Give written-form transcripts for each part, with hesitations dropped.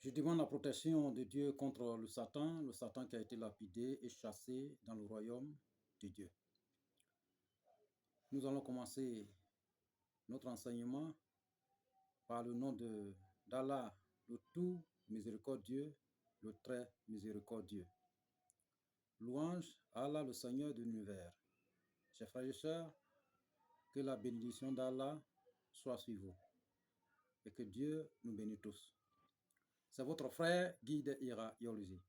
Je demande la protection de Dieu contre le Satan qui a été lapidé et chassé dans le royaume de Dieu. Nous allons commencer notre enseignement par le nom d'Allah, le tout miséricordieux, le très miséricordieux. Louange à Allah, le Seigneur de l'univers. Chers frères et sœurs, que la bénédiction d'Allah soit sur vous et que Dieu nous bénisse tous. C'est votre frère Guide Ira Yoluzi,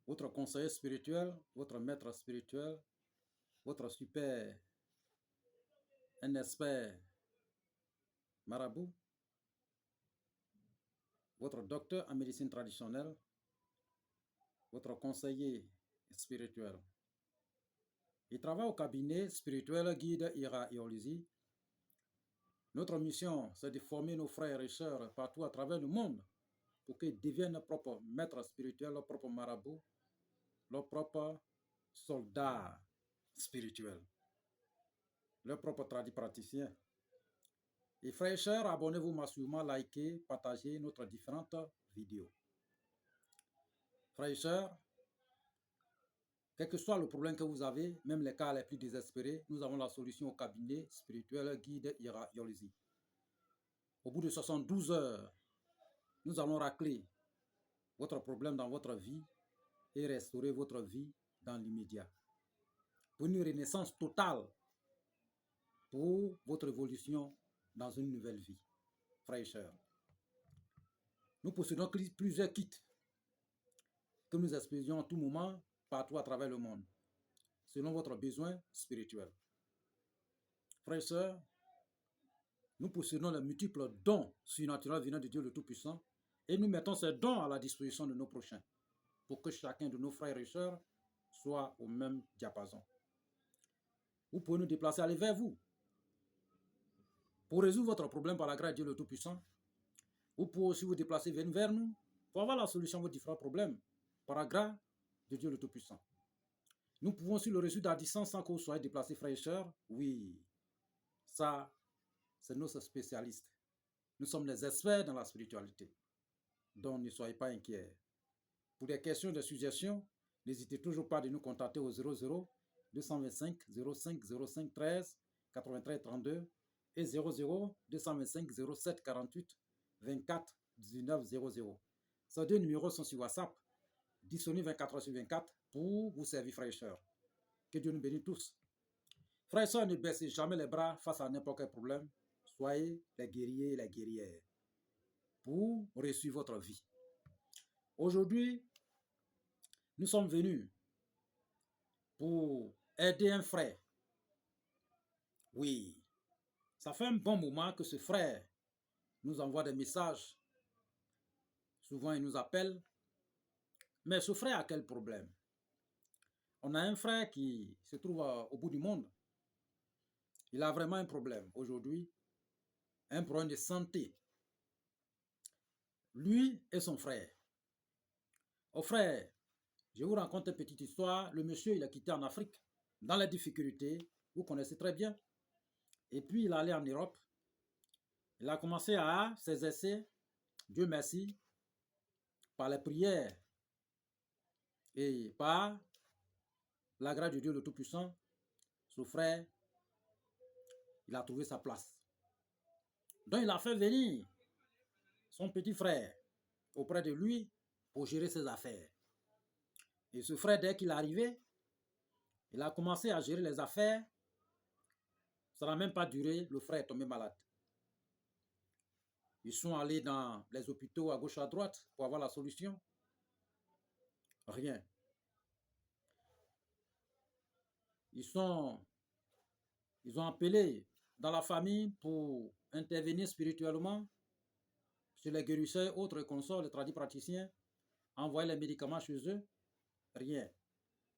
votre conseiller spirituel, votre maître spirituel, votre super, un expert marabout, votre docteur en médecine traditionnelle, votre conseiller spirituel. Il travaille au cabinet spirituel Guide Ira Yoluzi. Notre mission, c'est de former nos frères et sœurs partout à travers le monde pour qu'ils deviennent leurs propres maîtres spirituels, leurs propres marabouts, leurs propres soldats spirituels, leurs propres praticiens. Et frères et sœurs, abonnez-vous massivement, likez, partagez notre différentes vidéos. Frères et sœurs, quel que soit le problème que vous avez, même les cas les plus désespérés, nous avons la solution au cabinet spirituel Guide Ira Yoluzi. Au bout de 72 heures, nous allons racler votre problème dans votre vie et restaurer votre vie dans l'immédiat. Pour une renaissance totale, pour votre évolution dans une nouvelle vie. Frères et sœurs, nous possédons plusieurs kits que nous expédions à tout moment, partout à travers le monde, selon votre besoin spirituel. Frères et sœurs, nous possédons les multiples dons surnaturels venant de Dieu le Tout-Puissant et nous mettons ces dons à la disposition de nos prochains pour que chacun de nos frères et sœurs soit au même diapason. Vous pouvez nous déplacer, aller vers vous pour résoudre votre problème par la grâce de Dieu le Tout-Puissant. Vous pouvez aussi vous déplacer vers nous pour avoir la solution à vos différents problèmes par la grâce de Dieu le Tout-Puissant. Nous pouvons aussi le résoudre à distance sans que vous soyez déplacés, frères et sœurs. Oui, ça, c'est nos spécialistes. Nous sommes les experts dans la spiritualité. Donc, ne soyez pas inquiets. Pour des questions de suggestions, n'hésitez toujours pas de nous contacter au 00 225 05 05 13 93 32 et 00 225 07 48 24 19 00. Ces deux numéros sont sur WhatsApp, disponibles 24 heures sur 24 pour vous servir, frères et sœurs. Que Dieu nous bénisse tous. Frères et sœurs, ne baissez jamais les bras face à n'importe quel problème. Soyez les guerriers et les guerrières pour réussir votre vie. Aujourd'hui, nous sommes venus pour aider un frère. Oui, ça fait un bon moment que ce frère nous envoie des messages. Souvent, il nous appelle. Mais ce frère a quel problème? On a un frère qui se trouve au bout du monde. Il a vraiment un problème aujourd'hui, un problème de santé. Lui et son frère. Au frère, je vous raconte une petite histoire. Le monsieur, il a quitté en Afrique, dans les difficultés, vous connaissez très bien. Et puis, il est allé en Europe. Il a commencé à ses essais, Dieu merci, par les prières et par la grâce de Dieu le Tout-Puissant, ce frère, il a trouvé sa place. Donc, il a fait venir son petit frère auprès de lui pour gérer ses affaires. Et ce frère, dès qu'il est arrivé, il a commencé à gérer les affaires. Ça n'a même pas duré, le frère est tombé malade. Ils sont allés dans les hôpitaux à gauche à droite pour avoir la solution. Rien. Ils ont appelé dans la famille pour intervenir spirituellement chez les guérisseurs, autres consorts, les tradipraticiens, envoyer les médicaments chez eux. Rien.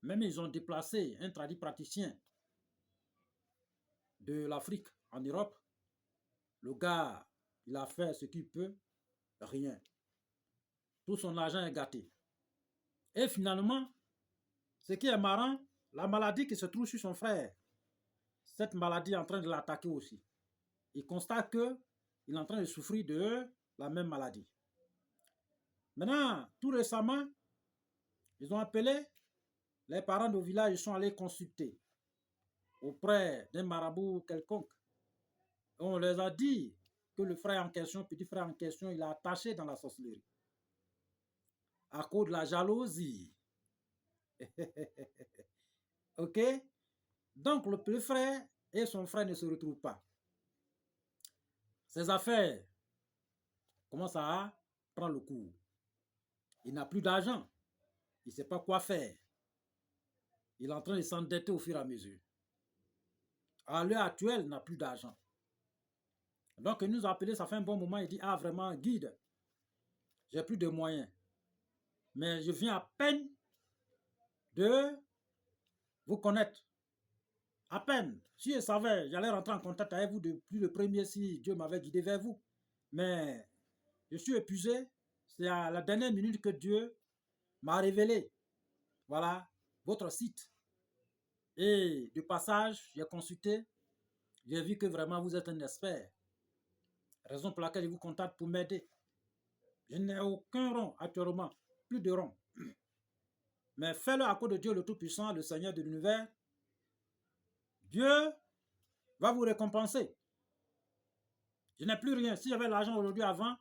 Même ils ont déplacé un tradipraticien de l'Afrique en Europe. Le gars, il a fait ce qu'il peut. Rien. Tout son argent est gâté. Et finalement, ce qui est marrant, la maladie qui se trouve sur son frère, cette maladie est en train de l'attaquer aussi. Il constate qu'il est en train de souffrir de la même maladie. Maintenant, tout récemment, ils ont appelé les parents du village, ils sont allés consulter auprès d'un marabout quelconque. On les a dit que le frère en question, petit frère en question, il a attaché dans la sorcellerie à cause de la jalousie. Ok? Donc, le petit frère et son frère ne se retrouvent pas. Ses affaires commencent à prendre le coup. Il n'a plus d'argent. Il ne sait pas quoi faire. Il est en train de s'endetter au fur et à mesure. À l'heure actuelle, il n'a plus d'argent. Donc, il nous a appelé, ça fait un bon moment. Il dit, ah, vraiment, guide, j'ai plus de moyens. Mais je viens à peine de vous connaître. À peine. Si je savais, j'allais rentrer en contact avec vous depuis le premier si Dieu m'avait guidé vers vous. Mais je suis épuisé. C'est à la dernière minute que Dieu m'a révélé, voilà, votre site. Et de passage, j'ai consulté, j'ai vu que vraiment vous êtes un expert. Raison pour laquelle je vous contacte pour m'aider. Je n'ai aucun rond actuellement, plus de rond. Mais fais-le à cause de Dieu le Tout-Puissant, le Seigneur de l'univers. Dieu va vous récompenser. Je n'ai plus rien. Si j'avais l'argent aujourd'hui avant,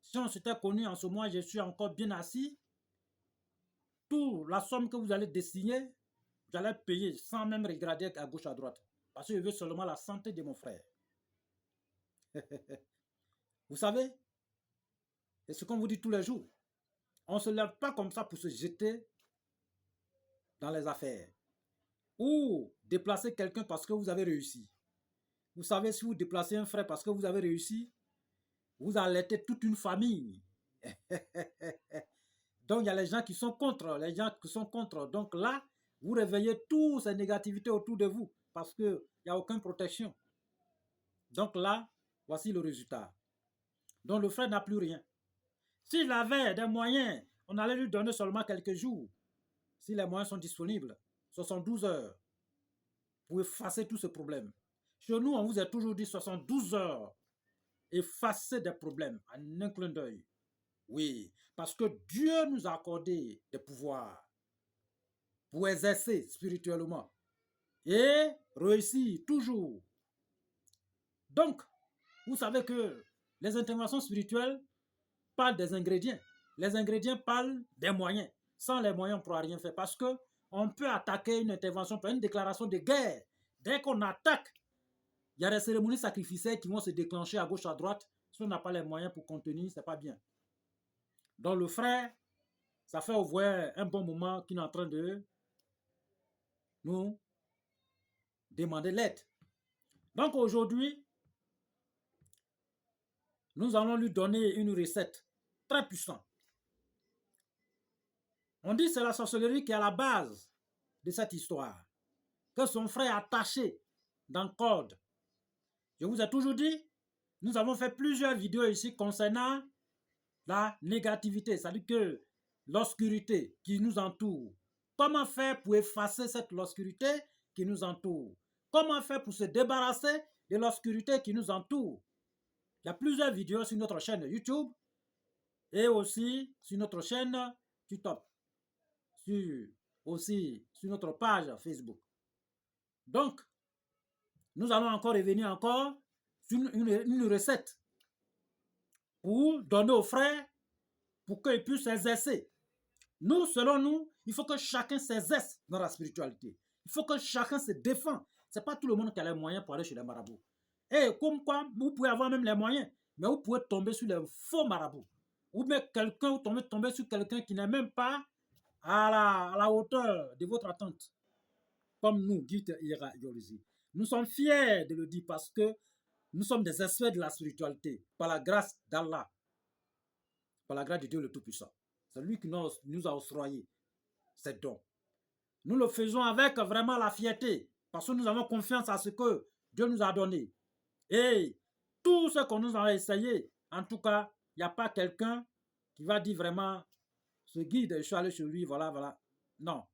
si on s'était connu en ce mois, je suis encore bien assis. Toute la somme que vous allez dessiner, vous allez payer sans même regarder à gauche, à droite. Parce que je veux seulement la santé de mon frère. Vous savez, c'est ce qu'on vous dit tous les jours. On ne se lève pas comme ça pour se jeter dans les affaires. Ou déplacer quelqu'un parce que vous avez réussi. Vous savez, si vous déplacez un frère parce que vous avez réussi, vous allaitez toute une famille. Donc, il y a les gens qui sont contre, les gens qui sont contre. Donc là, vous réveillez toutes ces négativités autour de vous parce qu'il n'y a aucune protection. Donc là, voici le résultat. Donc le frère n'a plus rien. S'il avait des moyens, on allait lui donner seulement quelques jours. Si les moyens sont disponibles, 72 heures pour effacer tout ce problème. Chez nous, on vous a toujours dit 72 heures. Effacer des problèmes en un clin d'œil. Oui, parce que Dieu nous a accordé des pouvoirs pour exercer spirituellement et réussir toujours. Donc, vous savez que les interventions spirituelles parlent des ingrédients. Les ingrédients parlent des moyens. Sans les moyens, on ne pourra rien faire parce qu'on peut attaquer une intervention par une déclaration de guerre. Dès qu'on attaque, il y a des cérémonies sacrificielles qui vont se déclencher à gauche, à droite. Si on n'a pas les moyens pour contenir, ce n'est pas bien. Donc le frère, ça fait au moins un bon moment qu'il est en train de nous demander l'aide. Donc aujourd'hui, nous allons lui donner une recette très puissante. On dit que c'est la sorcellerie qui est à la base de cette histoire. Que son frère attaché dans le code. Je vous ai toujours dit, nous avons fait plusieurs vidéos ici concernant la négativité, c'est-à-dire que l'obscurité qui nous entoure. Comment faire pour effacer cette obscurité qui nous entoure? Comment faire pour se débarrasser de l'obscurité qui nous entoure? Il y a plusieurs vidéos sur notre chaîne YouTube et aussi sur notre chaîne TikTok, aussi sur notre page Facebook. Donc, nous allons encore revenir encore sur une recette pour donner aux frères pour qu'ils puissent s'exercer. Nous, selon nous, il faut que chacun s'exerce dans la spiritualité. Il faut que chacun se défende. Ce n'est pas tout le monde qui a les moyens pour aller chez les marabouts. Et comme quoi, vous pouvez avoir même les moyens, mais vous pouvez tomber sur les faux marabouts. Ou bien quelqu'un, vous tomber sur quelqu'un qui n'est même pas à la hauteur de votre attente. Comme nous, Guide Ira Yolizi. Nous sommes fiers de le dire parce que nous sommes des experts de la spiritualité, par la grâce d'Allah, par la grâce de Dieu le Tout-Puissant. C'est lui qui nous a octroyé ces dons. Nous le faisons avec vraiment la fierté, parce que nous avons confiance à ce que Dieu nous a donné. Et tout ce qu'on nous a essayé, en tout cas, il n'y a pas quelqu'un qui va dire vraiment, ce guide, je suis allé chez lui, voilà, voilà. Non.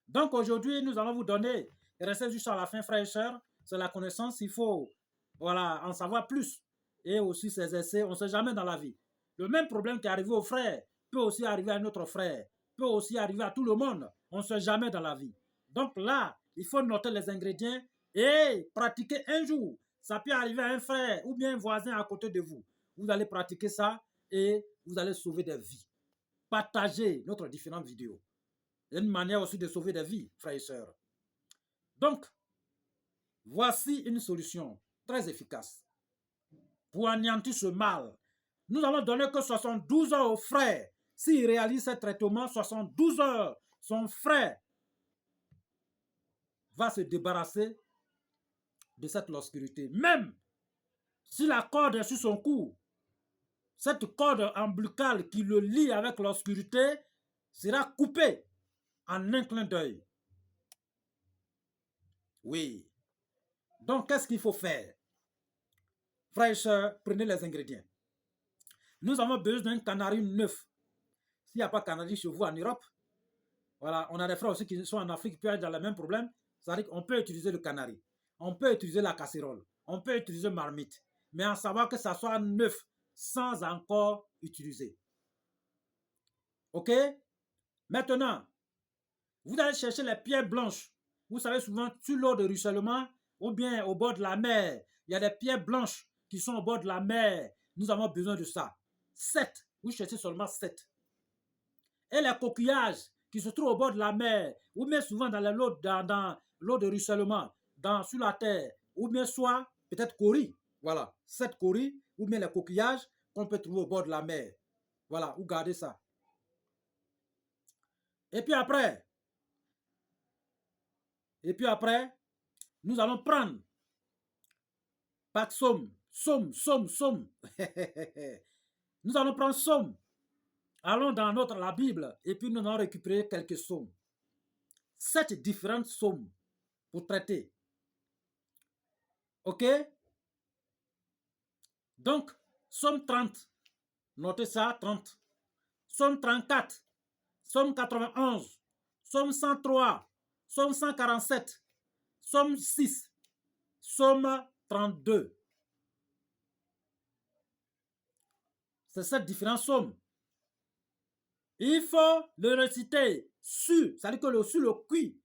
Donc aujourd'hui, nous allons vous donner, et restez juste à la fin, frères et sœurs, c'est la connaissance, il faut voilà, en savoir plus. Et aussi ces essais, on ne sait jamais dans la vie. Le même problème qui est arrivé au frère peut aussi arriver à notre frère, peut aussi arriver à tout le monde. On ne sait jamais dans la vie. Donc là, il faut noter les ingrédients et pratiquer un jour. Ça peut arriver à un frère ou bien un voisin à côté de vous. Vous allez pratiquer ça et vous allez sauver des vies. Partagez notre différentes vidéos. Il y a une manière aussi de sauver des vies, frères et sœurs. Donc, voici une solution très efficace pour anéantir ce mal. Nous allons donner que 72 heures au frère. S'il réalise ce traitement, 72 heures, son frère va se débarrasser de cette obscurité. Même si la corde est sur son cou, cette corde ombilicale qui le lie avec l'obscurité sera coupée en un clin d'œil. Oui. Donc, qu'est-ce qu'il faut faire? Frères et sœurs, prenez les ingrédients. Nous avons besoin d'un canari neuf. S'il n'y a pas de canari chez vous en Europe, voilà, on a des frères aussi qui sont en Afrique qui peuvent être dans le même problème. C'est-à-dire qu'on peut utiliser le canari. On peut utiliser la casserole. On peut utiliser marmite. Mais en savoir que ça soit neuf sans encore utiliser. OK? Maintenant, vous allez chercher les pierres blanches. Vous savez souvent sur l'eau de ruissellement ou bien au bord de la mer, il y a des pierres blanches qui sont au bord de la mer. Nous avons besoin de ça. 7. Vous cherchez seulement 7. Et les coquillages qui se trouvent au bord de la mer, ou bien souvent dans l'eau de ruissellement, sur la terre, ou bien soit peut-être coris. Voilà, 7 coris, ou bien les coquillages qu'on peut trouver au bord de la mer. Voilà, vous gardez ça. Et puis après, nous allons prendre par somme. Nous allons prendre somme. Allons dans la Bible et puis nous allons récupérer quelques sommes. 7 différentes sommes pour traiter. OK? Donc, somme 30. Notez ça, 30. Somme 34. Somme 91. Somme 103. Somme 147. Somme 6. Somme 32. C'est cette différente somme. Il faut le réciter c'est-à-dire que sur le cuit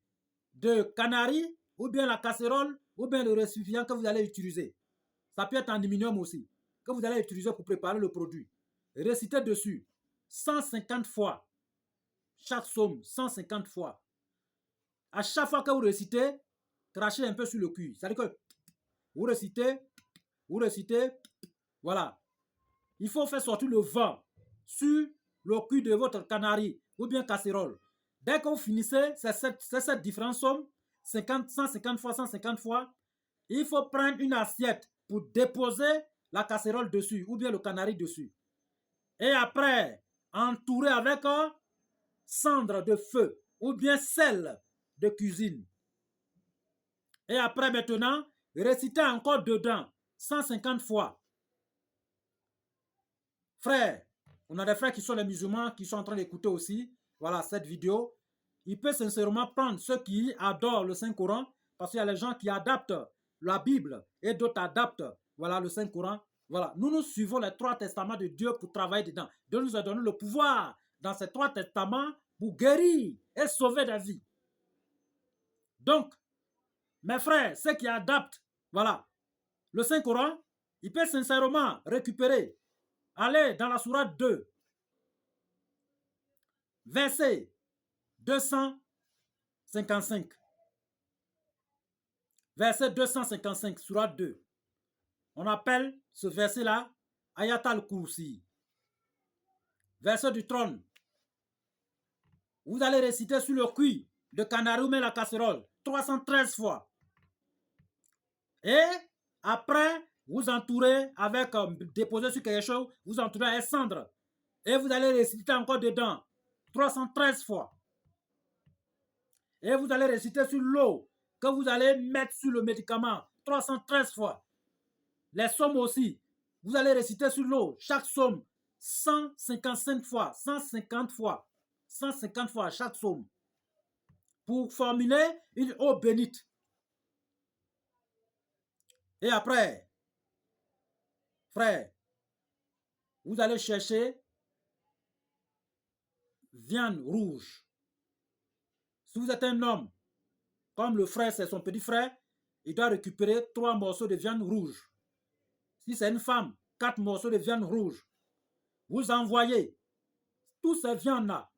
de canari, ou bien la casserole, ou bien le récipient que vous allez utiliser. Ça peut être en aluminium aussi, que vous allez utiliser pour préparer le produit. Récitez dessus 150 fois. Chaque somme, 150 fois. À chaque fois que vous récitez, crachez un peu sur le cuit. C'est-à-dire que vous récitez, voilà. Il faut faire sortir le vent sur le cuit de votre canari ou bien casserole. Dès que vous finissez cette différente somme, 150 fois, 150 fois, il faut prendre une assiette pour déposer la casserole dessus ou bien le canari dessus. Et après, entourer avec un cendre de feu ou bien sel de cuisine. Et après maintenant, réciter encore dedans 150 fois. Frères, on a des frères qui sont les musulmans qui sont en train d'écouter aussi, voilà, cette vidéo. Il peut sincèrement prendre ceux qui adorent le Saint-Coran, parce qu'il y a les gens qui adaptent la Bible et d'autres adaptent, voilà, le Saint-Coran. Voilà, nous suivons les 3 testaments de Dieu pour travailler dedans. Dieu nous a donné le pouvoir dans ces 3 testaments pour guérir et sauver des vies. Donc, mes frères, ceux qui adaptent, voilà, le Saint-Coran, ils peuvent sincèrement récupérer. Allez dans la sourate 2, verset 255. Verset 255, sourate 2. On appelle ce verset-là Ayat al-Kursi. Verset du trône. Vous allez réciter sur le cuit de canari ou la casserole 313 fois. Et après, vous entourez avec, déposez sur quelque chose, vous entourez avec cendre. Et vous allez réciter encore dedans 313 fois. Et vous allez réciter sur l'eau que vous allez mettre sur le médicament 313 fois. Les sommes aussi, vous allez réciter sur l'eau, chaque somme 155 fois, 150 fois, 150 fois chaque somme pour formuler une eau bénite. Et après, frère, vous allez chercher viande rouge. Si vous êtes un homme, comme le frère, c'est son petit frère, il doit récupérer 3 morceaux de viande rouge. Si c'est une femme, 4 morceaux de viande rouge. Vous envoyez tous ces viandes-là.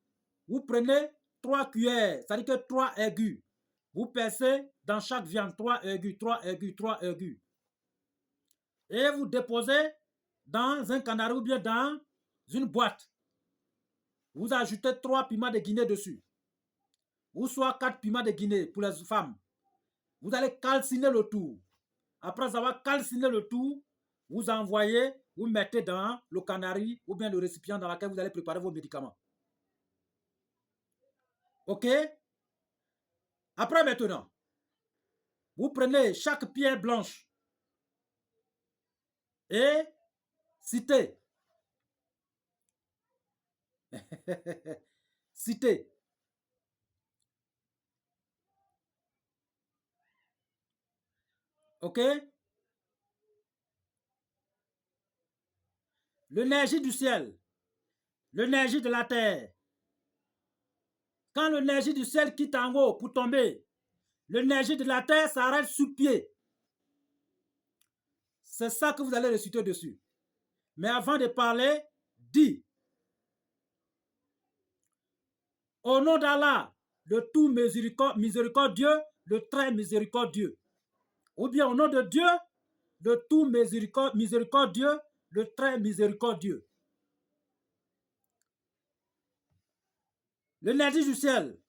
Vous prenez 3 cuillères, c'est-à-dire que 3 aigus. Vous percez dans chaque viande 3 aigus, 3 aigus, 3 aigus. Et vous déposez dans un canari ou bien dans une boîte. Vous ajoutez 3 piments de Guinée dessus. Ou soit 4 piments de Guinée pour les femmes. Vous allez calciner le tout. Après avoir calciné le tout, vous envoyez, vous mettez dans le canari ou bien le récipient dans lequel vous allez préparer vos médicaments. OK? Après maintenant, vous prenez chaque pierre blanche et citez. Citez. OK? L'énergie du ciel, l'énergie de la terre. Quand l'énergie du ciel quitte en haut pour tomber, l'énergie de la terre s'arrête sur pied. C'est ça que vous allez réciter dessus. Mais avant de parler, dis, au nom d'Allah, le tout miséricordieux, le très miséricordieux. Ou bien au nom de Dieu, le tout miséricordieux, le très miséricordieux. L'énergie du ciel,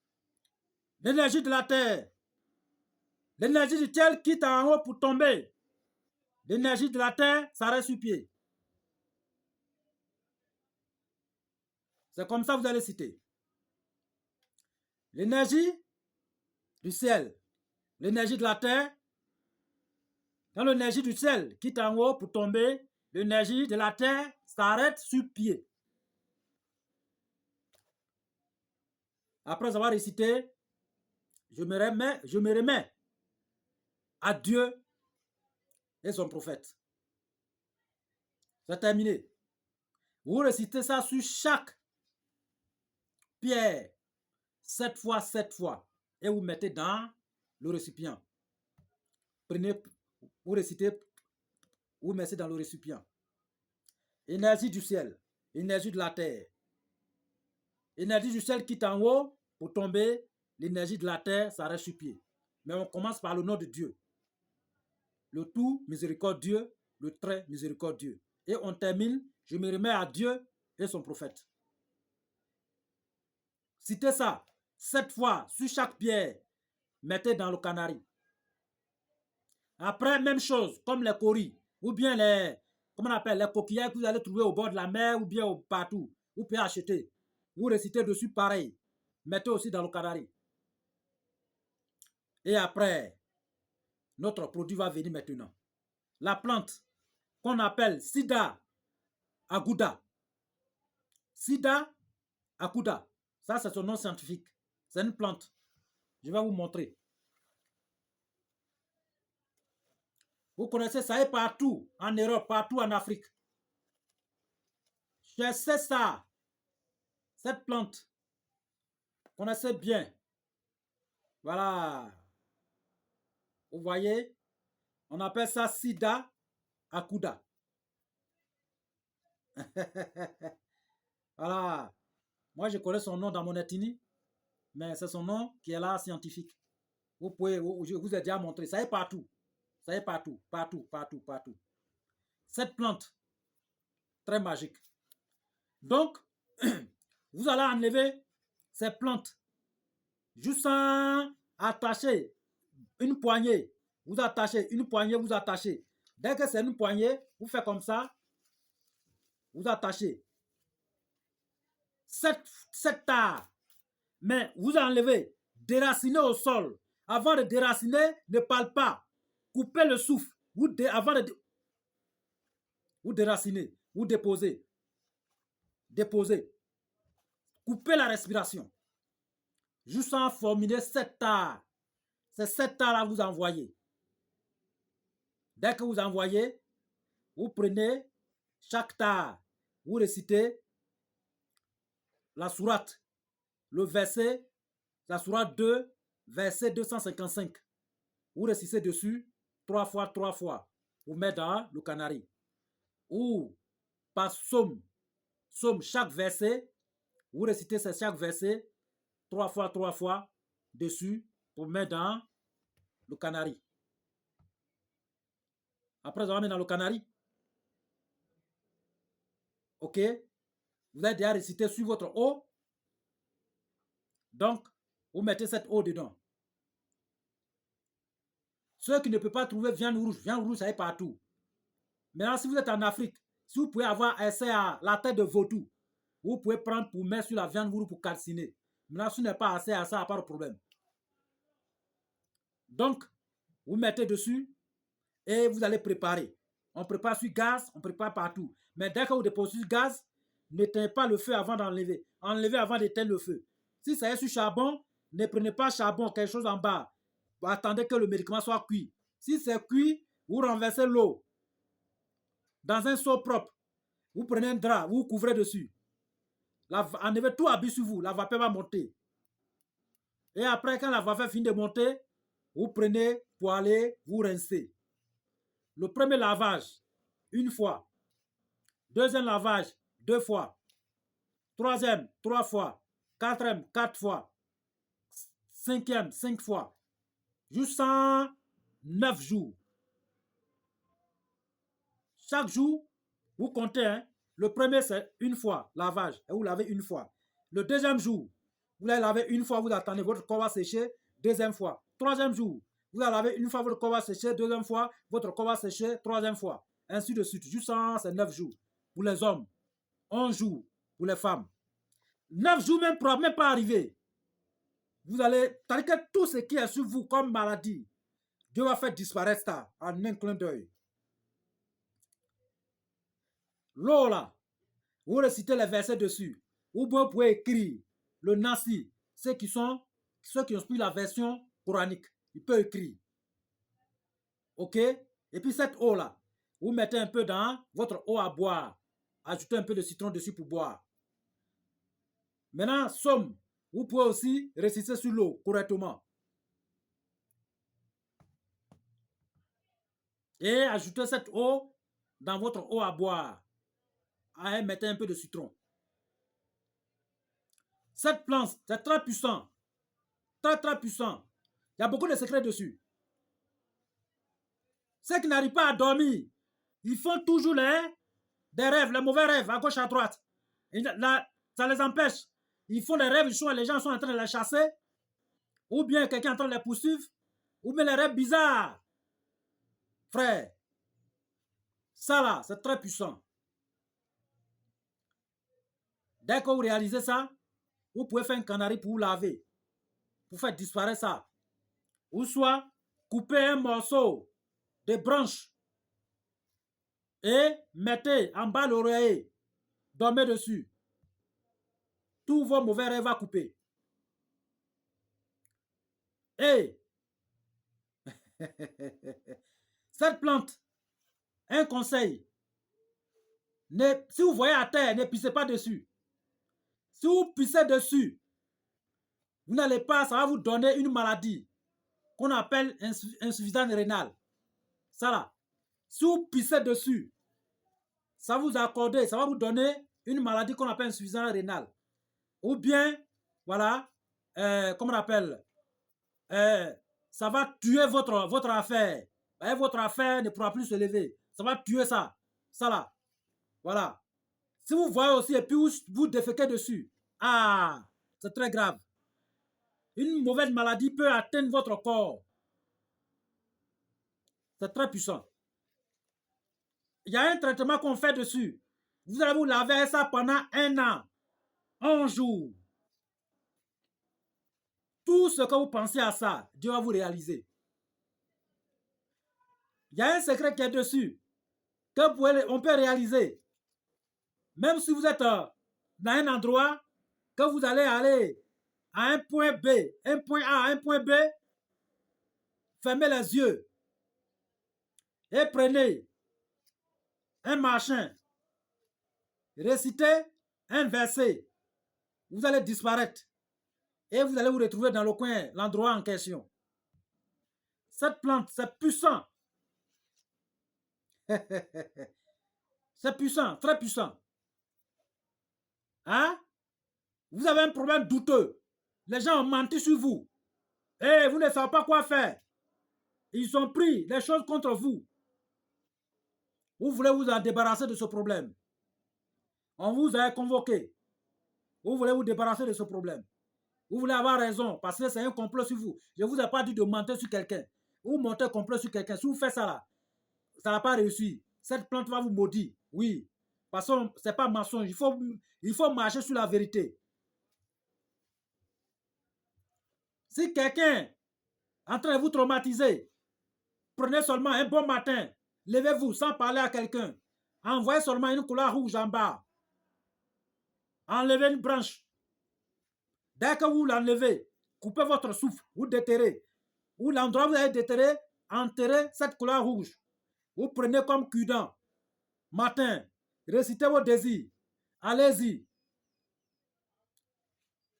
l'énergie de la terre, l'énergie du ciel quitte en haut pour tomber. L'énergie de la terre s'arrête sur pied. C'est comme ça que vous allez citer. L'énergie du ciel, l'énergie de la terre. Quand l'énergie du ciel quitte en haut pour tomber, l'énergie de la terre s'arrête sur pied. Après avoir récité, je me remets à Dieu et son prophète. C'est terminé. Vous récitez ça sur chaque pierre, 7 fois, 7 fois, et vous mettez dans le récipient. Prenez, vous récitez, vous mettez dans le récipient. Énergie du ciel, énergie de la terre. Énergie du ciel quitte en haut pour tomber, l'énergie de la terre s'arrête sur pied. Mais on commence par le nom de Dieu. Le tout miséricordieux, le très miséricordieux. Et on termine, je me remets à Dieu et son prophète. Citez ça 7 fois sur chaque pierre. Mettez dans le canari. Après, même chose, comme les coris, ou bien les, comment on appelle, les coquillages que vous allez trouver au bord de la mer, ou bien partout. Vous pouvez acheter. Vous récitez dessus pareil. Mettez aussi dans le canari. Et après, notre produit va venir maintenant. La plante qu'on appelle Sida aguda. Sida aguda. Ça, c'est son nom scientifique. C'est une plante. Je vais vous montrer. Vous connaissez ça est partout en Europe, partout en Afrique. Je sais ça. Cette plante. Vous connaissez bien. Voilà. Vous voyez, on appelle ça Sida aguda. Voilà. Moi, je connais son nom dans mon ethnie, mais c'est son nom qui est là scientifique. Vous pouvez, je vous ai déjà montré. Ça est partout. Ça est partout, partout, partout, partout. Cette plante, très magique. Donc, vous allez enlever ces plantes juste en attacher une poignée. Vous attachez une poignée, vous attachez. Dès que c'est une poignée, vous faites comme ça. Vous attachez. 7 tares. Mais vous enlevez, déracinez au sol. Avant de déraciner, ne parle pas. Coupez le souffle. Avant de vous déracinez, vous déposez. Déposez. Coupez la respiration. Juste en formuler 7 tares. C'est 7 tares là vous envoyez. Dès que vous envoyez, vous prenez chaque tare. vous récitez la sourate, le verset, la sourate 2, verset 255. Vous récitez dessus 3 fois, 3 fois. Vous mettez dans le canari. Ou par somme, chaque verset, vous récitez chaque verset 3 fois, 3 fois dessus pour mettre dans le canari. Après, vous allez dans le canari. OK? Vous avez déjà récité sur votre eau. Donc, vous mettez cette eau dedans. Ceux qui ne peuvent pas trouver viande rouge, ça est partout. Maintenant, si vous êtes en Afrique, si vous pouvez avoir accès à la tête de vaudou, vous pouvez prendre pour mettre sur la viande rouge pour calciner. Maintenant, si vous n'avez pas accès à ça, pas de problème. Donc, vous mettez dessus et vous allez préparer. On prépare sur gaz, on prépare partout. Mais dès que vous déposez sur gaz, n'éteignez pas le feu avant d'enlever. Enlevez avant d'éteindre le feu. Si ça est sur charbon, ne prenez pas charbon, quelque chose en bas. Attendez que le médicament soit cuit. Si c'est cuit, vous renversez l'eau dans un seau propre. Vous prenez un drap, vous couvrez dessus. Enlevez tout habit sur vous, la vapeur va monter. Et après, quand la vapeur finit de monter, vous prenez pour aller vous rincer. Le premier lavage, 1 fois. Deuxième lavage, 2 fois. Troisième, 3 fois. Quatrième, 4 fois. Cinquième, 5 fois. Jusqu'à 9 jours. Chaque jour, vous comptez. Hein? Le premier, c'est 1 fois, lavage. Et vous lavez 1 fois. Le deuxième jour, vous allez laver 1 fois, vous attendez, votre corps va sécher. Deuxième fois. Troisième jour, vous allez laver 1 fois, votre corps va sécher. Deuxième fois, votre corps va sécher. Troisième fois. Ainsi de suite. Jusqu'à c'est 9 jours. Pour les hommes. 11 jours pour les femmes. 9 jours même pour même pas arriver. Vous allez, tandis que tout ce qui est sur vous comme maladie, Dieu va faire disparaître ça en un clin d'œil. L'eau là, vous récitez les versets dessus. Ou bien vous pouvez écrire le Nasi, ceux qui ont pris la version coranique. Ils peuvent écrire. OK? Et puis cette eau là, vous mettez un peu dans votre eau à boire. Ajoutez un peu de citron dessus pour boire. Maintenant, somme, vous pouvez aussi réciter sur l'eau correctement. Et ajoutez cette eau dans votre eau à boire. Et mettez un peu de citron. Cette plante, c'est très puissant. Très, très puissant. Il y a beaucoup de secrets dessus. Ceux qui n'arrivent pas à dormir, ils font toujours des rêves, les mauvais rêves, à gauche, à droite. Et là, ça les empêche. Ils font des rêves, les gens sont en train de les chasser. Ou bien quelqu'un est en train de les poursuivre. Ou bien les rêves bizarres. Frère, ça là, c'est très puissant. Dès que vous réalisez ça, vous pouvez faire un canari pour vous laver. Pour faire disparaître ça. Ou soit, couper un morceau de branche et mettez en bas l'oreiller. Dormez dessus. Tous vos mauvais rêves vont couper. Et cette plante, un conseil, si vous voyez à terre, ne pissez pas dessus. Si vous pissez dessus, vous n'allez pas, ça va vous donner une maladie qu'on appelle insuffisance rénale. Ça là, si vous pissez dessus, ça vous accorde, ça va vous donner une maladie qu'on appelle insuffisance rénale. Ou bien, voilà, comment on appelle, ça va tuer votre affaire. Et votre affaire ne pourra plus se lever. Ça va tuer ça. Ça là. Voilà. Si vous voyez aussi et puis vous déféquez dessus, c'est très grave. Une mauvaise maladie peut atteindre votre corps. C'est très puissant. Il y a un traitement qu'on fait dessus. Vous allez vous laver ça pendant 1 an, 11 jours. Tout ce que vous pensez à ça, Dieu va vous réaliser. Il y a un secret qui est dessus, on peut réaliser. Même si vous êtes dans un endroit, que vous allez aller à un point B, un point A, un point B, fermez les yeux et prenez un machin récitez un verset. Vous allez disparaître. Et vous allez vous retrouver dans le coin, l'endroit en question. Cette plante, c'est puissant. C'est puissant, très puissant. Hein? Vous avez un problème douteux. Les gens ont menti sur vous. Et vous ne savez pas quoi faire. Ils ont pris les choses contre vous. Vous voulez vous en débarrasser de ce problème. On vous a convoqué. Vous voulez vous débarrasser de ce problème. Vous voulez avoir raison parce que c'est un complot sur vous. Je ne vous ai pas dit de mentir sur quelqu'un. Vous montez un complot sur quelqu'un. Si vous faites ça là, ça n'a pas réussi. Cette plante va vous maudire. Oui. Parce que ce n'est pas mensonge. Il faut marcher sur la vérité. Si quelqu'un est en train de vous traumatiser, prenez seulement un bon matin. Levez-vous sans parler à quelqu'un. Envoyez seulement une couleur rouge en bas. Enlevez une branche. Dès que vous l'enlevez, coupez votre souffle, vous déterrez. Ou l'endroit où vous avez déterré, enterrez cette couleur rouge. Vous prenez comme cudant. Matin, récitez vos désirs. Allez-y.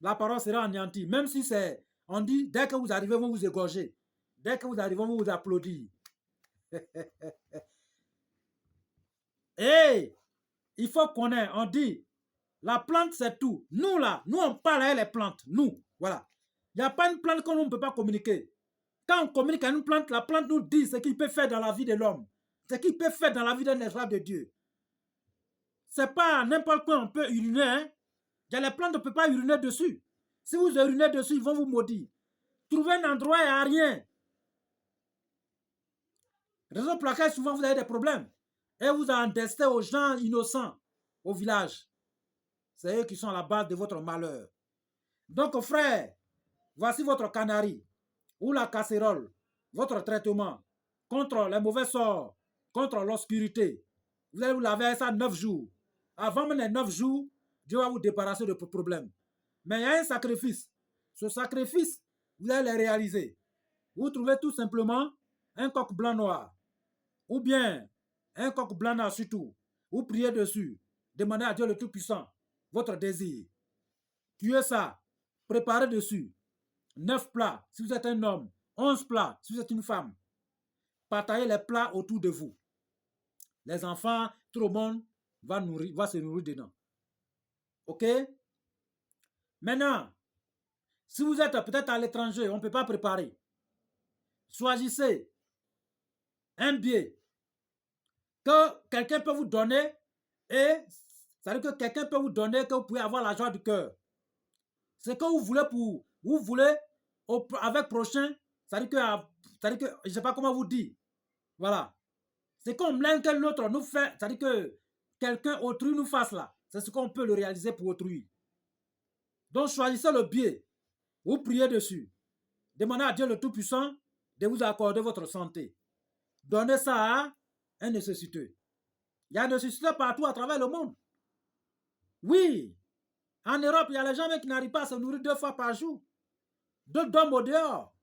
La parole sera anéantie. Même si c'est, on dit, dès que vous arrivez, vous vous égorgez. Dès que vous arrivez, vous vous applaudissez. Et il faut qu'on ait, on dit, la plante c'est tout. Nous là, nous on parle avec les plantes. Nous, voilà. Il n'y a pas une plante qu'on ne peut pas communiquer. Quand on communique à une plante, la plante nous dit ce qu'il peut faire dans la vie de l'homme. Ce qu'il peut faire dans la vie d'un esclave de Dieu. C'est pas n'importe quoi on peut uriner. Hein? Les plantes ne peuvent pas uriner dessus. Si vous urinez dessus, ils vont vous maudire. Trouvez un endroit, il n'y a rien. Raison pour laquelle souvent vous avez des problèmes. Et vous en testez aux gens innocents au village. C'est eux qui sont à la base de votre malheur. Donc, frère, voici votre canari ou la casserole, votre traitement contre les mauvais sorts, contre l'obscurité. Vous allez vous laver ça 9 jours. Avant même les 9 jours, Dieu va vous débarrasser de vos problèmes. Mais il y a un sacrifice. Ce sacrifice, vous allez le réaliser. Vous trouvez tout simplement un coq blanc noir. Ou bien un coq blanc noir surtout. Vous priez dessus. Demandez à Dieu le Tout-Puissant votre désir. Tuez ça. Préparez dessus. 9 plats si vous êtes un homme. 11 plats si vous êtes une femme. Partagez les plats autour de vous. Les enfants, tout le monde va se nourrir dedans. OK? Maintenant, si vous êtes peut-être à l'étranger, on ne peut pas préparer. Choisissez un billet que quelqu'un peut vous donner et ça veut dire que quelqu'un peut vous donner que vous pouvez avoir la joie du cœur. Ce que vous voulez vous voulez avec prochain, ça veut dire que je ne sais pas comment vous dire. Voilà. C'est comme l'un que l'autre nous fait, ça veut dire que quelqu'un autrui nous fasse là. C'est ce qu'on peut le réaliser pour autrui. Donc choisissez le biais. Vous priez dessus. Demandez à Dieu le Tout-Puissant de vous accorder votre santé. Donnez ça à un nécessiteux. Il y a un nécessiteux partout à travers le monde. Oui. En Europe, il y a les gens qui n'arrivent pas à se nourrir 2 fois par jour. 2 d'hommes au dehors.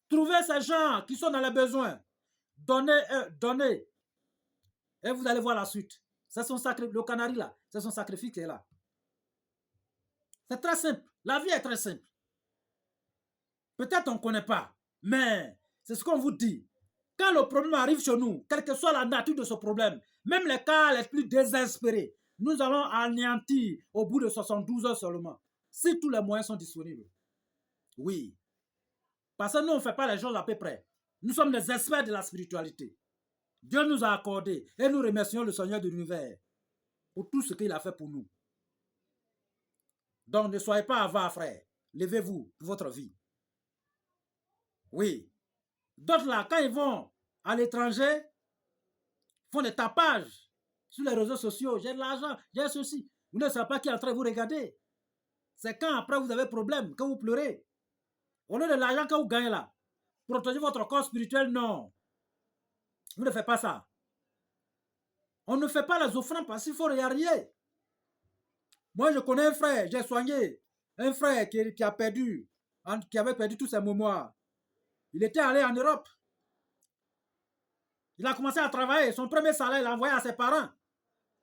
Trouvez ces gens qui sont dans les besoins. Donnez. Et vous allez voir la suite. C'est son sacrifice. Le canari là, c'est son sacrifice qui est là. C'est très simple. La vie est très simple. Peut-être on ne connaît pas, mais c'est ce qu'on vous dit. Quand le problème arrive chez nous, quelle que soit la nature de ce problème, même les cas les plus désespérés, nous allons anéantir au bout de 72 heures seulement. Si tous les moyens sont disponibles. Oui. Parce que nous, on ne fait pas les choses à peu près. Nous sommes des experts de la spiritualité. Dieu nous a accordé et nous remercions le Seigneur de l'univers pour tout ce qu'il a fait pour nous. Donc, ne soyez pas avares, frère. Levez-vous pour votre vie. Oui. D'autres là, quand ils vont à l'étranger, font des tapages sur les réseaux sociaux. J'ai de l'argent, j'ai ceci. Vous ne savez pas qui est en train de vous regarder. C'est quand après vous avez problème, que vous pleurez. Au lieu de l'argent que vous gagnez là, protéger votre corps spirituel, non. Vous ne faites pas ça. On ne fait pas les offrandes parce qu'il faut regarder. Moi, je connais un frère, j'ai soigné. Un frère qui avait perdu tous ses mémoires. Il était allé en Europe. Il a commencé à travailler. Son premier salaire, il l'a envoyé à ses parents.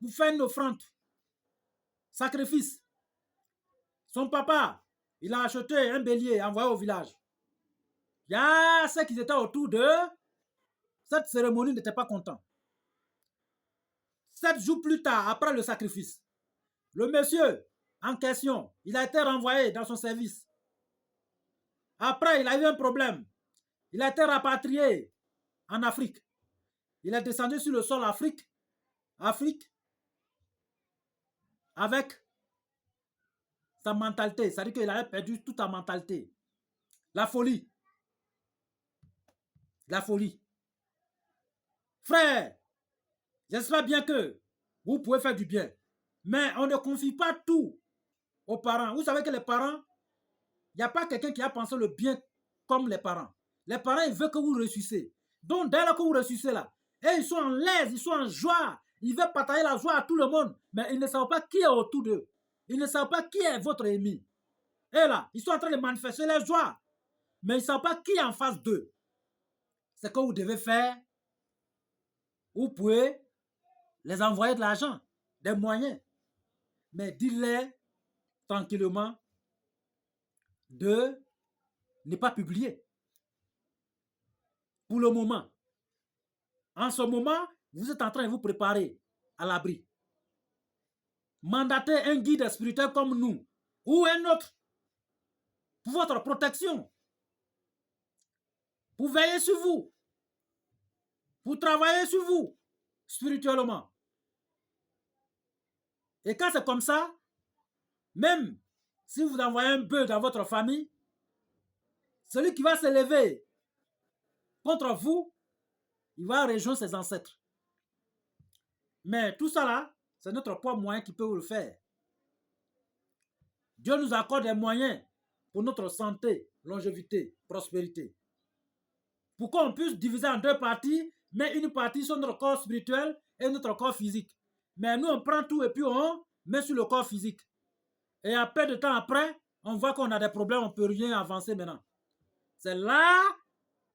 pour faire une offrande, sacrifice. Son papa, il a acheté un bélier envoyé au village. Il y a ceux qui étaient autour de cette cérémonie n'étaient pas contents. 7 jours plus tard, après le sacrifice, le monsieur en question, il a été renvoyé dans son service. Après, il a eu un problème. Il a été rapatrié en Afrique. Il est descendu sur le sol Afrique avec sa mentalité. C'est-à-dire qu'il avait perdu toute sa mentalité. La folie. La folie. Frère, j'espère bien que vous pouvez faire du bien. Mais on ne confie pas tout aux parents. Vous savez que les parents, il n'y a pas quelqu'un qui a pensé le bien comme les parents. Les parents, ils veulent que vous réussissez. Donc, dès lors que vous réussissez là, et ils sont en l'aise, ils sont en joie, ils veulent partager la joie à tout le monde, mais ils ne savent pas qui est autour d'eux. Ils ne savent pas qui est votre ennemi. Et là, ils sont en train de manifester leur joie, mais ils ne savent pas qui est en face d'eux. C'est que vous devez faire. Vous pouvez les envoyer de l'argent, des moyens, mais dites-les tranquillement de ne pas publier. Pour le moment. En ce moment, vous êtes en train de vous préparer à l'abri. Mandatez un guide spirituel comme nous ou un autre pour votre protection, pour veiller sur vous, pour travailler sur vous spirituellement. Et quand c'est comme ça, même si vous envoyez un bœuf dans votre famille, celui qui va se lever contre vous, il va rejoindre ses ancêtres. Mais tout ça là, c'est notre propre moyen qui peut vous le faire. Dieu nous accorde des moyens pour notre santé, longévité, prospérité. Pour qu'on puisse diviser en 2 parties, mais une partie sur notre corps spirituel et notre corps physique. Mais nous, on prend tout et puis on met sur le corps physique. Et à peu de temps après, on voit qu'on a des problèmes, on ne peut rien avancer maintenant. C'est là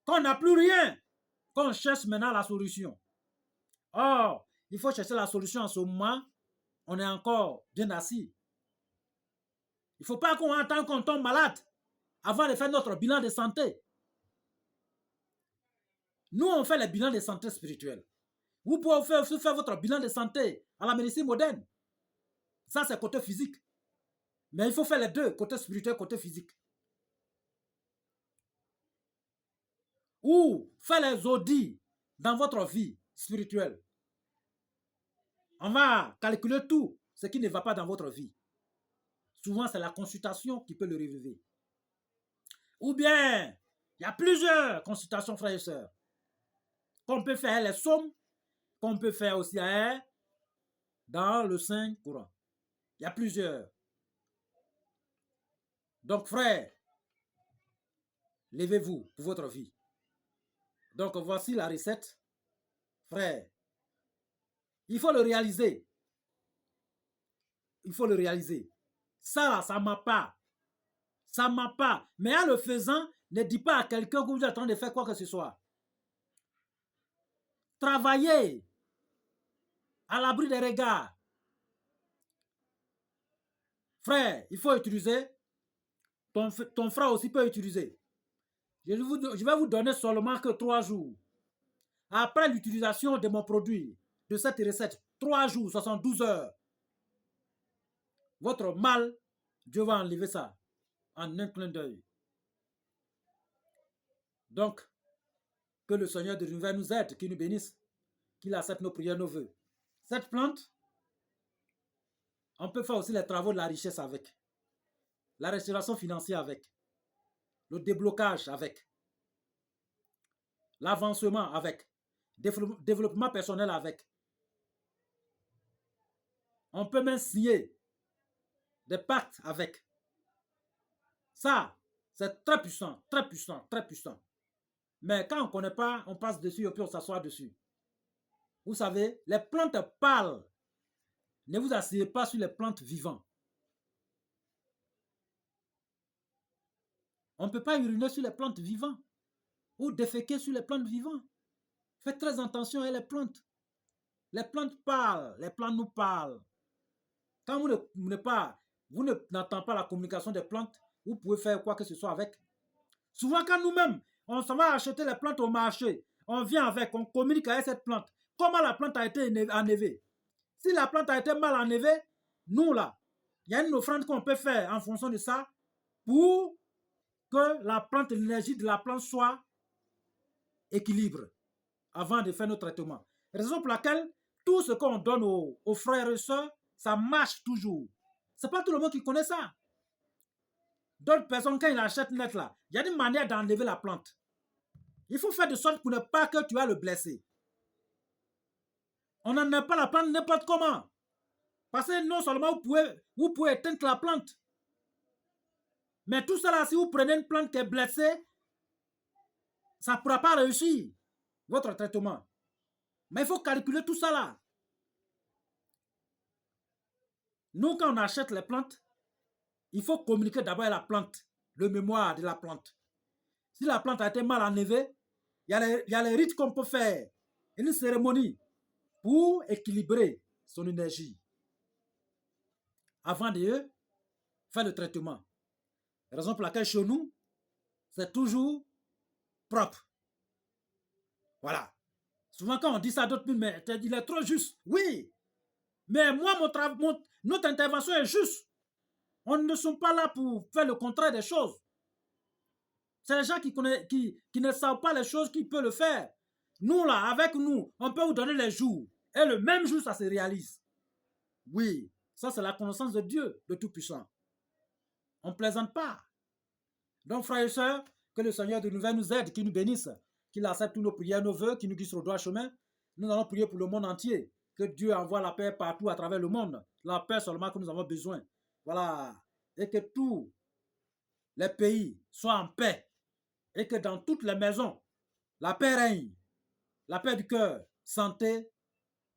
qu'on n'a plus rien, qu'on cherche maintenant la solution. Or, il faut chercher la solution en ce moment. On est encore bien assis. Il ne faut pas qu'on attende qu'on tombe malade avant de faire notre bilan de santé. Nous, on fait le bilan de santé spirituelle. Vous pouvez faire votre bilan de santé à la médecine moderne. Ça, c'est côté physique. Mais il faut faire les deux, côté spirituel, côté physique. Ou faire les audits dans votre vie spirituelle. On va calculer tout ce qui ne va pas dans votre vie. Souvent, c'est la consultation qui peut le révéler. Ou bien, il y a plusieurs consultations, frères et sœurs. Qu'on peut faire les sommes, qu'on peut faire aussi dans le Saint-Courant. Il y a plusieurs. Donc, frères, levez-vous pour votre vie. Donc, voici la recette. Frère, il faut le réaliser. Il faut le réaliser. Ça, ça ne m'a pas. Ça ne m'a pas. Mais en le faisant, ne dis pas à quelqu'un que vous êtes en train de faire quoi que ce soit. Travaillez à l'abri des regards. Frère, il faut utiliser. Ton frère aussi peut utiliser. Je vais vous donner seulement que 3 jours. Après l'utilisation de mon produit, de cette recette, 3 jours, 72 heures, votre mal, Dieu va enlever ça en un clin d'œil. Donc, que le Seigneur de l'univers nous aide, qu'il nous bénisse, qu'il accepte nos prières, nos vœux. Cette plante, on peut faire aussi les travaux de la richesse avec, la restauration financière avec, le déblocage avec, l'avancement avec, développement personnel avec. On peut même signer des pactes avec. Ça, c'est très puissant, très puissant, très puissant. Mais quand on ne connaît pas, on passe dessus et puis on s'assoit dessus. Vous savez, les plantes parlent. Ne vous asseyez pas sur les plantes vivantes. On ne peut pas uriner sur les plantes vivantes ou déféquer sur les plantes vivantes. Faites très attention à les plantes. Les plantes parlent, les plantes nous parlent. Quand vous n'entendez pas la communication des plantes, vous pouvez faire quoi que ce soit avec. Souvent, quand nous-mêmes, on s'en va acheter les plantes au marché, on vient avec, on communique avec cette plante. Comment la plante a été enlevée? Si la plante a été mal enlevée, nous là, il y a une offrande qu'on peut faire en fonction de ça pour que la plante, l'énergie de la plante soit équilibre avant de faire nos traitements. Raison pour laquelle tout ce qu'on donne aux frères et sœurs, ça marche toujours. C'est pas tout le monde qui connaît ça. D'autres personnes, quand ils achètent net là, il y a une manière d'enlever la plante. Il faut faire de sorte pour ne pas que tu aies le blessé. On n'en a pas la plante n'importe comment. Parce que non seulement vous pouvez éteindre la plante, mais tout ça là, si vous prenez une plante qui est blessée, ça ne pourra pas réussir votre traitement. Mais il faut calculer tout ça là. Nous, quand on achète les plantes, il faut communiquer d'abord avec la plante, le mémoire de la plante. Si la plante a été mal enlevée, il y a les rites qu'on peut faire, une cérémonie pour équilibrer son énergie avant de faire le traitement. Raison pour laquelle chez nous, c'est toujours propre. Voilà. Souvent, quand on dit ça à d'autres, mais il est trop juste. Oui. Mais moi, notre intervention est juste. On ne sont pas là pour faire le contraire des choses. C'est les gens qui ne savent pas les choses qui peuvent le faire. Nous, là, avec nous, on peut vous donner les jours. Et le même jour, ça se réalise. Oui, ça, c'est la connaissance de Dieu, de Tout-Puissant. On ne plaisante pas. Donc, frères et sœurs, que le Seigneur de l'univers nous aide, qu'il nous bénisse, qu'il accepte tous nos prières, nos vœux, qu'il nous guide sur le droit chemin. Nous allons prier pour le monde entier. Que Dieu envoie la paix partout à travers le monde. La paix seulement que nous avons besoin. Voilà. Et que tous les pays soient en paix. Et que dans toutes les maisons, la paix règne. La paix du cœur, santé,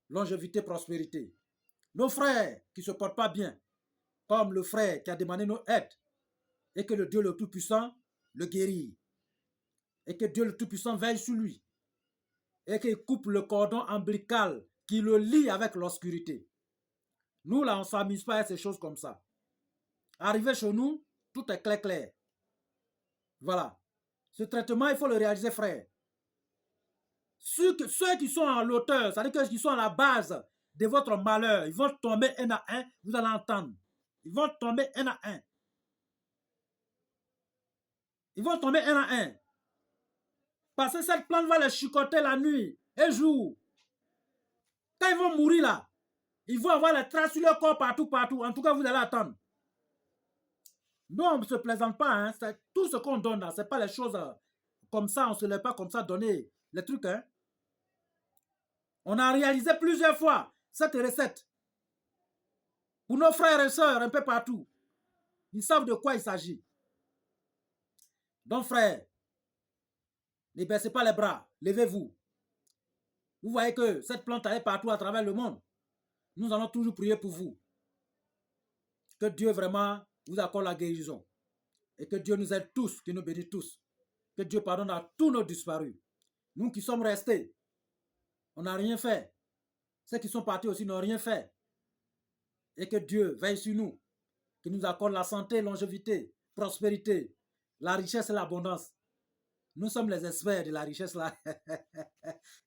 longévité, prospérité. Nos frères qui ne se portent pas bien, comme le frère qui a demandé notre aide, et que le Dieu le Tout-Puissant le guérit. Et que Dieu le Tout-Puissant veille sur lui. Et qu'il coupe le cordon ombilical qui le lie avec l'obscurité. Nous, là, on ne s'amuse pas à ces choses comme ça. Arrivé chez nous, tout est clair. Voilà. Ce traitement, il faut le réaliser, frère. Ceux qui sont à l'auteur, c'est-à-dire ceux qui sont à la base de votre malheur, ils vont tomber un à un, vous allez entendre. Ils vont tomber un à un. Ils vont tomber un à un. Parce que cette plante va les chicoter la nuit et jour. Quand ils vont mourir là, ils vont avoir les traces sur leur corps partout. En tout cas, vous allez attendre. Nous, on ne se plaisante pas. Hein. Tout ce qu'on donne là, ce n'est pas les choses comme ça. On ne se laisse pas comme ça donner les trucs. Hein. On a réalisé plusieurs fois cette recette. Pour nos frères et sœurs un peu partout. Ils savent de quoi il s'agit. Donc, frères, ne baissez pas les bras. Levez-vous. Vous voyez que cette plante est partout à travers le monde. Nous allons toujours prier pour vous. Que Dieu vraiment vous accorde la guérison. Et que Dieu nous aide tous, qu'il nous bénisse tous. Que Dieu pardonne à tous nos disparus. Nous qui sommes restés, on n'a rien fait. Ceux qui sont partis aussi n'ont rien fait. Et que Dieu veille sur nous. Qu'il nous accorde la santé, longévité, prospérité, la richesse et l'abondance. Nous sommes les experts de la richesse là.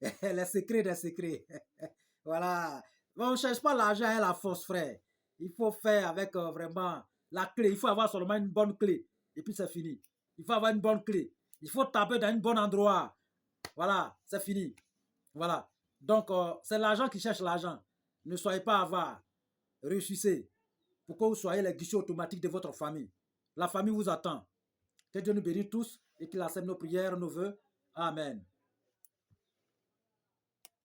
Les secrets des secrets. Voilà. On ne cherche pas l'argent et la force, frère. Il faut faire avec vraiment la clé. Il faut avoir seulement une bonne clé. Et puis c'est fini. Il faut avoir une bonne clé. Il faut taper dans un bon endroit. Voilà, c'est fini. Voilà. Donc, c'est l'argent qui cherche l'argent. Ne soyez pas avare. Réussissez. Pour que vous soyez les guichets automatiques de votre famille. La famille vous attend. Que Dieu nous bénisse tous et qu'il accepte nos prières, nos vœux. Amen.